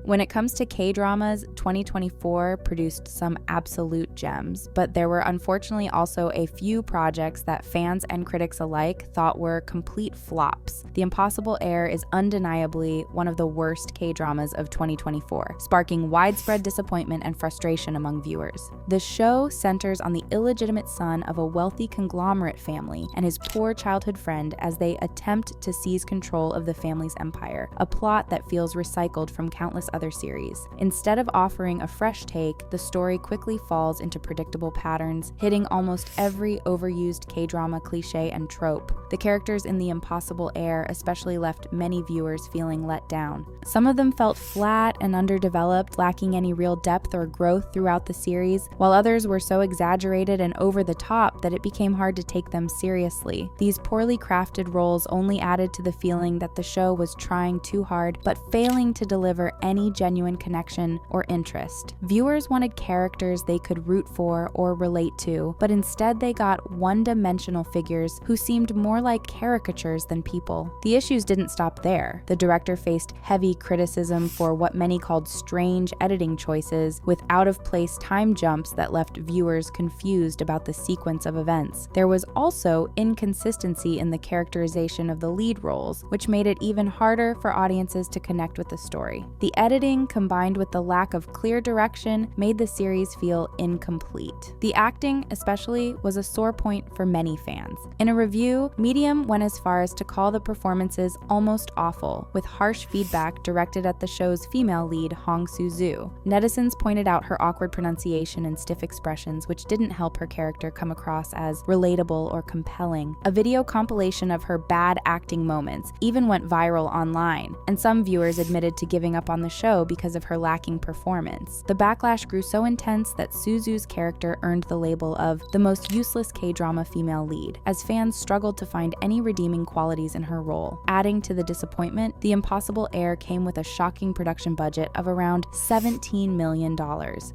When it comes to K-dramas, 2024 produced some absolute gems, but there were unfortunately also a few projects that fans and critics alike thought were complete flops. The Impossible Heir is undeniably one of the worst K-dramas of 2024, sparking widespread disappointment and frustration among viewers. The show centers on the illegitimate son of a wealthy conglomerate family and his poor childhood friend as they attempt to seize control of the family's empire, a plot that feels recycled from countless other series. Instead of offering a fresh take, the story quickly falls into predictable patterns, hitting almost every overused K-drama cliche and trope. The characters in The Impossible Heir especially left many viewers feeling let down. Some of them felt flat and underdeveloped, lacking any real depth or growth throughout the series, while others were so exaggerated and over the top that it became hard to take them seriously. These poorly crafted roles only added to the feeling that the show was trying too hard but failing to deliver any genuine connection or interest. Viewers wanted characters they could root for or relate to, but instead they got one-dimensional figures who seemed more like caricatures than people. The issues didn't stop there. The director faced heavy criticism for what many called strange editing choices, with out-of-place time jumps that left viewers confused about the sequence of events. There was also inconsistency in the characterization of the lead roles, which made it even harder for audiences to connect with the story. The editing, combined with the lack of clear direction, made the series feel incomplete. The acting, especially, was a sore point for many fans. In a review, Medium went as far as to call the performances almost awful, with harsh feedback directed at the show's female lead, Hong Soo-joo. Netizens pointed out her awkward pronunciation and stiff expressions, which didn't help her character come across as relatable or compelling. A video compilation of her bad acting moments even went viral online, and some viewers admitted to giving up on the show because of her lacking performance. The backlash grew so intense that Soo-joo's character earned the label of the most useless K-drama female lead, as fans struggled to find any redeeming qualities in her role. Adding to the disappointment, The Impossible Heir came with a shocking production budget of around $17 million.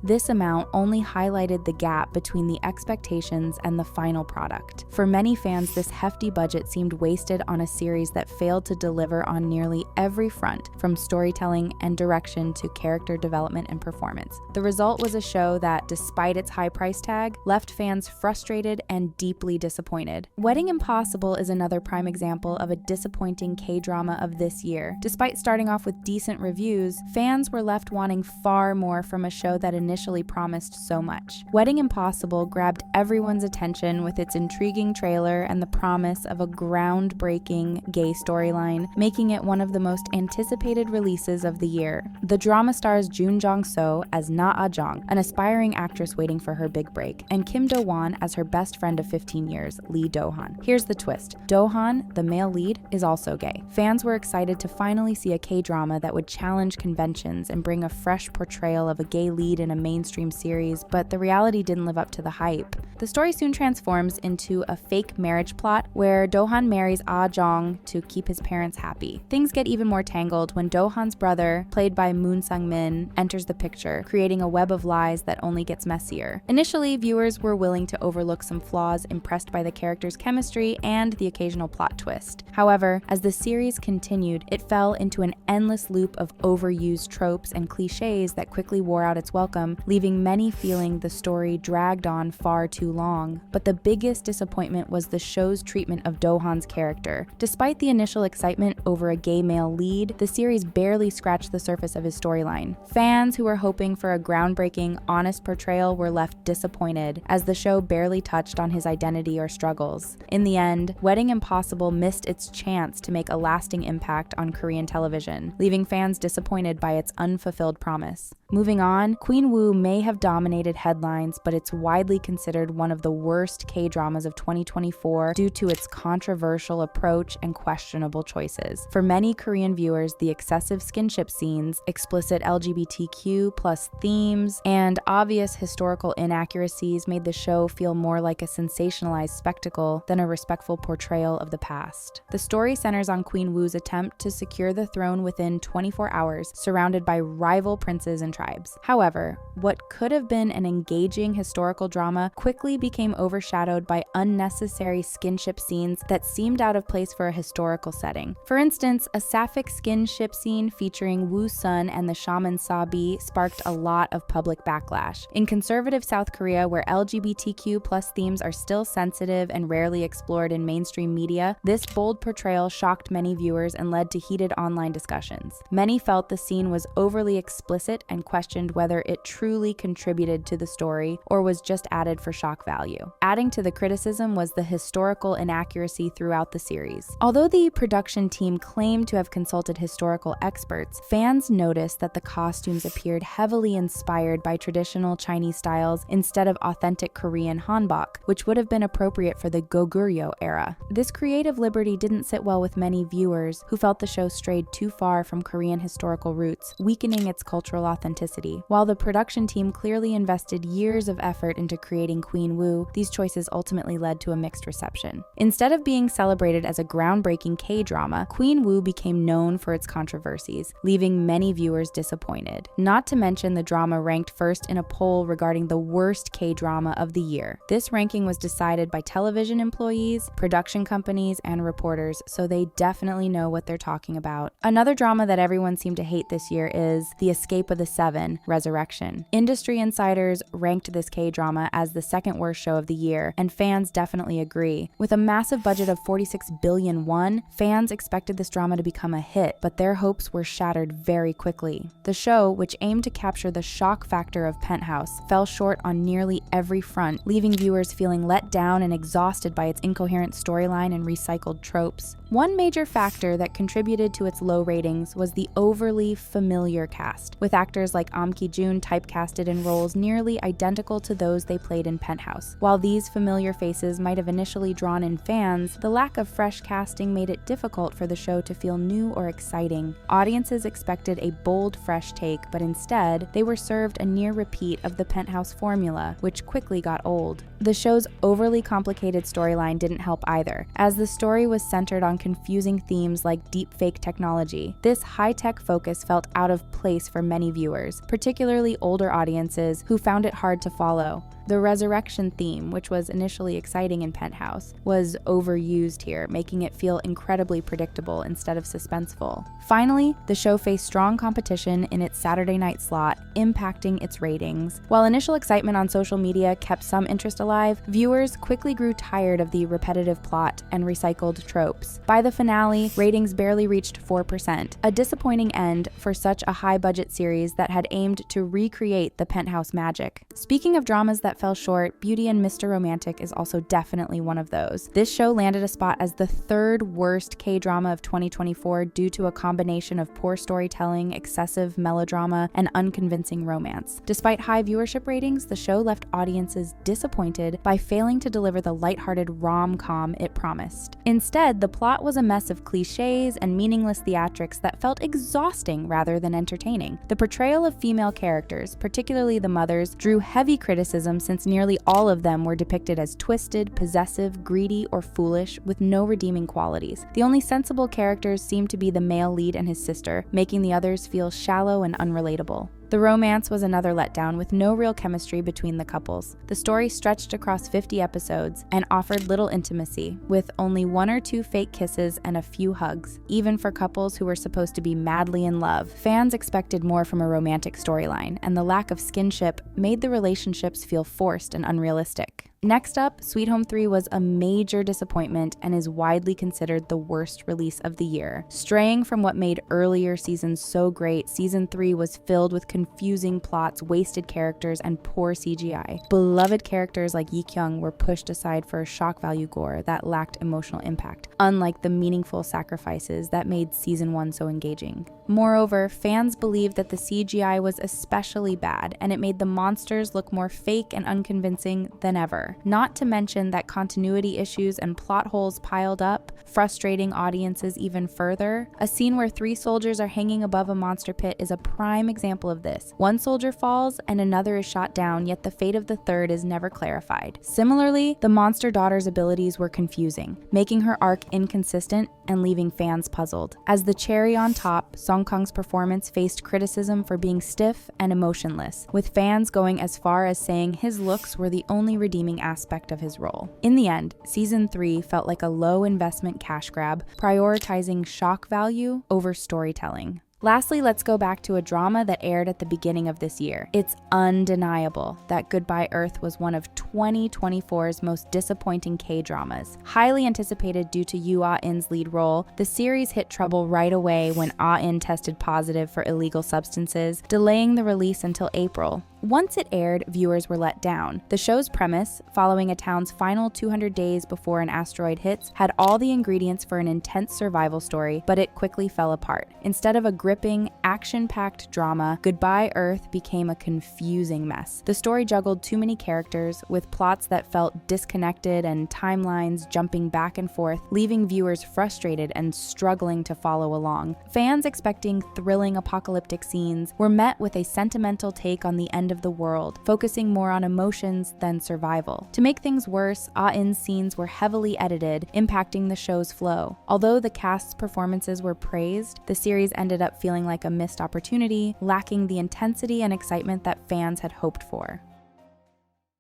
This amount only highlighted the gap between the expectations and the final product. For many fans, this hefty budget seemed wasted on a series that failed to deliver on nearly every front, from storytelling and direction to character development and performance. The result was a show that, despite its high price tag, left fans frustrated and deeply disappointed. Wedding Impossible is another prime example of a disappointing K-drama of this year. Despite starting off with decent reviews, fans were left wanting far more from a show that initially promised so much. Wedding Impossible grabbed everyone's attention with its intriguing trailer and the promise of a groundbreaking gay storyline, making it one of the most anticipated releases of the year. The drama stars Jun Jong-seo as Na Ah-jong, an aspiring actress waiting for her big break, and Kim Do-won as her best friend of 15 years, Lee Do-han. Here's the twist. Do-han, the male lead, is also gay. Fans were excited to finally see a K-drama that would challenge conventions and bring a fresh portrayal of a gay lead in a mainstream series, but the reality didn't live up to the hype. The story soon transforms into a fake marriage plot where Do-han marries Ah-jong to keep his parents happy. Things get even more tangled when Do-han's brother, played by Moon Sang-min, enters the picture, creating a web of lies that only gets messier. Initially, viewers were willing to overlook some flaws, impressed by the characters' chemistry and the occasional plot twist. However, as the series continued, it fell into an endless loop of overused tropes and cliches that quickly wore out its welcome, leaving many feeling the story dragged on far too long. But the biggest disappointment was the show's treatment of Do-han's character. Despite the initial excitement over a gay male lead, the series barely scratched the surface of his storyline. Fans who were hoping for a groundbreaking, honest portrayal were left disappointed, as the show barely touched on his identity or struggles. In the end, Wedding Impossible missed its chance to make a lasting impact on Korean television, leaving fans disappointed by its unfulfilled promise. Moving on, Queen Wu may have dominated headlines, but it's widely considered one of the worst K-dramas of 2024 due to its controversial approach and questionable choices. For many Korean viewers, the excessive skinship scenes, explicit LGBTQ+ themes, and obvious historical inaccuracies made the show feel more like a sensationalized spectacle than a respectful portrayal of the past. The story centers on Queen Wu's attempt to secure the throne within 24 hours, surrounded by rival princes and tribes. However, what could have been an engaging historical drama quickly became overshadowed by unnecessary skinship scenes that seemed out of place for a historical setting. For instance, a sapphic skinship scene featuring Wu's Sun and the shaman Sabi sparked a lot of public backlash. In conservative South Korea, where LGBTQ+ themes are still sensitive and rarely explored in mainstream media, this bold portrayal shocked many viewers and led to heated online discussions. Many felt the scene was overly explicit and questioned whether it truly contributed to the story or was just added for shock value. Adding to the criticism was the historical inaccuracy throughout the series. Although the production team claimed to have consulted historical experts, fans noticed that the costumes appeared heavily inspired by traditional Chinese styles instead of authentic Korean hanbok, which would have been appropriate for the Goguryeo era. This creative liberty didn't sit well with many viewers who felt the show strayed too far from Korean historical roots, weakening its cultural authenticity. While the production team clearly invested years of effort into creating Queen Wu, these choices ultimately led to a mixed reception. Instead of being celebrated as a groundbreaking K-drama, Queen Wu became known for its controversies, leaving many viewers disappointed. Not to mention the drama ranked first in a poll regarding the worst K-drama of the year. This ranking was decided by television employees, production companies, and reporters, so they definitely know what they're talking about. Another drama that everyone seemed to hate this year is The Escape of the Seven: Resurrection. Industry insiders ranked this K-drama as the second worst show of the year, and fans definitely agree. With a massive budget of 46 billion won, fans expected this drama to become a hit, but their hopes were shattered very quickly. The show, which aimed to capture the shock factor of Penthouse, fell short on nearly every front, leaving viewers feeling let down and exhausted by its incoherent storyline and recycled tropes. One major factor that contributed to its low ratings was the overly familiar cast, with actors like Am Ki-joon typecasted in roles nearly identical to those they played in Penthouse. While these familiar faces might have initially drawn in fans, the lack of fresh casting made it difficult for the show to feel new or exciting. Audiences expected a bold, fresh take, but instead, they were served a near repeat of the Penthouse formula, which quickly got old. The show's overly complicated storyline didn't help either, as the story was centered on confusing themes like deepfake technology. This high-tech focus felt out of place for many viewers, particularly older audiences who found it hard to follow. The resurrection theme, which was initially exciting in Penthouse, was overused here, making it feel incredibly predictable instead of suspenseful. Finally, the show faced strong competition in its Saturday night slot, impacting its ratings. While initial excitement on social media kept some interest alive, viewers quickly grew tired of the repetitive plot and recycled tropes. By the finale, ratings barely reached 4%, a disappointing end for such a high-budget series that had aimed to recreate the Penthouse magic. Speaking of dramas that fell short, Beauty and Mr. Romantic is also definitely one of those. This show landed a spot as the third worst K-drama of 2024 due to a combination of poor storytelling, excessive melodrama, and unconvincing romance. Despite high viewership ratings, the show left audiences disappointed by failing to deliver the lighthearted rom-com it promised. Instead, the plot was a mess of cliches and meaningless theatrics that felt exhausting rather than entertaining. The portrayal of female characters, particularly the mothers, drew heavy criticism since nearly all of them were depicted as twisted, possessive, greedy, or foolish, with no redeeming qualities. The only sensible characters seemed to be the male lead and his sister, making the others feel shallow and unrelatable. The romance was another letdown, with no real chemistry between the couples. The story stretched across 50 episodes and offered little intimacy, with only 1 or 2 fake kisses and a few hugs. Even for couples who were supposed to be madly in love, fans expected more from a romantic storyline, and the lack of skinship made the relationships feel forced and unrealistic. Next up, Sweet Home 3 was a major disappointment and is widely considered the worst release of the year. Straying from what made earlier seasons so great, Season 3 was filled with confusing plots, wasted characters, and poor CGI. Beloved characters like Yi Kyung were pushed aside for shock value gore that lacked emotional impact, unlike the meaningful sacrifices that made Season 1 so engaging. Moreover, fans believed that the CGI was especially bad, and it made the monsters look more fake and unconvincing than ever. Not to mention that continuity issues and plot holes piled up, frustrating audiences even further. A scene where 3 soldiers are hanging above a monster pit is a prime example of this. One soldier falls and another is shot down, yet the fate of the third is never clarified. Similarly, the monster daughter's abilities were confusing, making her arc inconsistent and leaving fans puzzled. As the cherry on top, Song Kang's performance faced criticism for being stiff and emotionless, with fans going as far as saying his looks were the only redeeming aspect of his role. In the end, Season 3 felt like a low investment cash grab, prioritizing shock value over storytelling. Lastly, let's go back to a drama that aired at the beginning of this year. It's undeniable that Goodbye Earth was one of 2024's most disappointing K-dramas. Highly anticipated due to Yoo Ah-in's lead role, the series hit trouble right away when Ah-in tested positive for illegal substances, delaying the release until April. Once it aired, viewers were let down. The show's premise, following a town's final 200 days before an asteroid hits, had all the ingredients for an intense survival story, but it quickly fell apart. Instead of a gripping, action-packed drama, Goodbye Earth became a confusing mess. The story juggled too many characters, with plots that felt disconnected and timelines jumping back and forth, leaving viewers frustrated and struggling to follow along. Fans expecting thrilling apocalyptic scenes were met with a sentimental take on the end of the world, focusing more on emotions than survival. To make things worse, Ah-in's scenes were heavily edited, impacting the show's flow. Although the cast's performances were praised, the series ended up feeling like a missed opportunity, lacking the intensity and excitement that fans had hoped for.